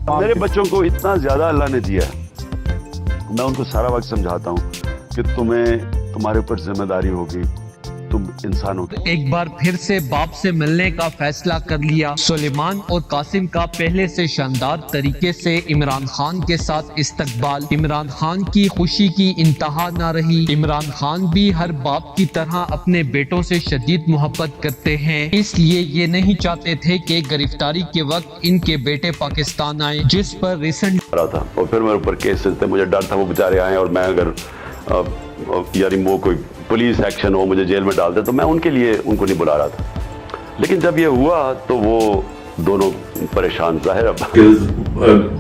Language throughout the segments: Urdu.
میرے بچوں کو اتنا زیادہ اللہ نے دیا ہے، میں ان کو سارا وقت سمجھاتا ہوں کہ تمہارے اوپر ذمہ داری ہوگی، تم انسان ہو۔ ایک بار پھر سے باپ سے ملنے کا فیصلہ کر لیا۔ سلیمان اور قاسم کا پہلے سے شاندار طریقے سے عمران خان کے ساتھ استقبال۔ عمران خان کی خوشی کی انتہا نہ رہی۔ عمران خان بھی ہر باپ کی طرح اپنے بیٹوں سے شدید محبت کرتے ہیں، اس لیے یہ نہیں چاہتے تھے کہ گرفتاری کے وقت ان کے بیٹے پاکستان آئیں، جس پر ریسنٹ رہا تھا اور پھر میرے اوپر کیسز تھے، مجھے ڈر تھا وہ بیچارے آئیں اور میں اگر یعنی وہ کوئی پولیس ایکشن ہو مجھے جیل میں ڈال دے، تو میں ان کے لیے ان کو نہیں بلا رہا تھا۔ لیکن جب یہ ہوا تو وہ دونوں پریشان، ظاہر ہے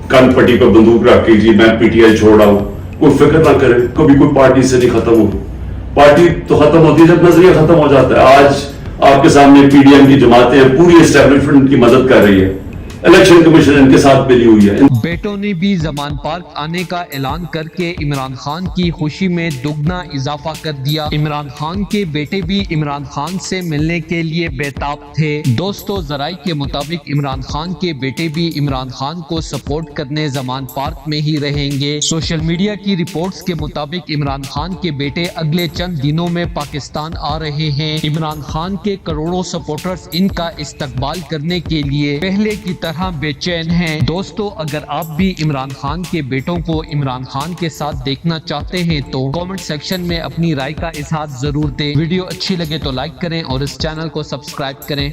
کن پٹی پر بندوق رکھ کے جی میں پی ٹی آئی چھوڑ رہا ہوں، کوئی فکر نہ کرے، کبھی کوئی پارٹی سے نہیں ختم ہوگی۔ پارٹی تو ختم ہوتی ہے جب نظریہ ختم ہو جاتا ہے۔ آج آپ کے سامنے پی ڈی ایم کی جماعتیں پوری اسٹیبلشمنٹ کی مدد کر رہی ہے، الیکشن کمیشن ان کے ساتھ ملی ہوئی ہے۔ بیٹوں نے بھی زمان پارک آنے کا اعلان کر کے عمران خان کی خوشی میں دگنا اضافہ کر دیا۔ عمران خان کے بیٹے بھی عمران خان سے ملنے کے لیے بےتاب تھے۔ دوستو، ذرائع کے مطابق عمران خان کے بیٹے بھی عمران خان کو سپورٹ کرنے زمان پارک میں ہی رہیں گے۔ سوشل میڈیا کی رپورٹس کے مطابق عمران خان کے بیٹے اگلے چند دنوں میں پاکستان آ رہے ہیں۔ عمران خان کے کروڑوں سپورٹرز ان کا استقبال کرنے کے لیے پہلے کی طرح بے چین ہیں۔ دوستو، اگر آپ بھی عمران خان کے بیٹوں کو عمران خان کے ساتھ دیکھنا چاہتے ہیں تو کامنٹ سیکشن میں اپنی رائے کا اظہار ضرور دیں۔ ویڈیو اچھی لگے تو لائک کریں اور اس چینل کو سبسکرائب کریں۔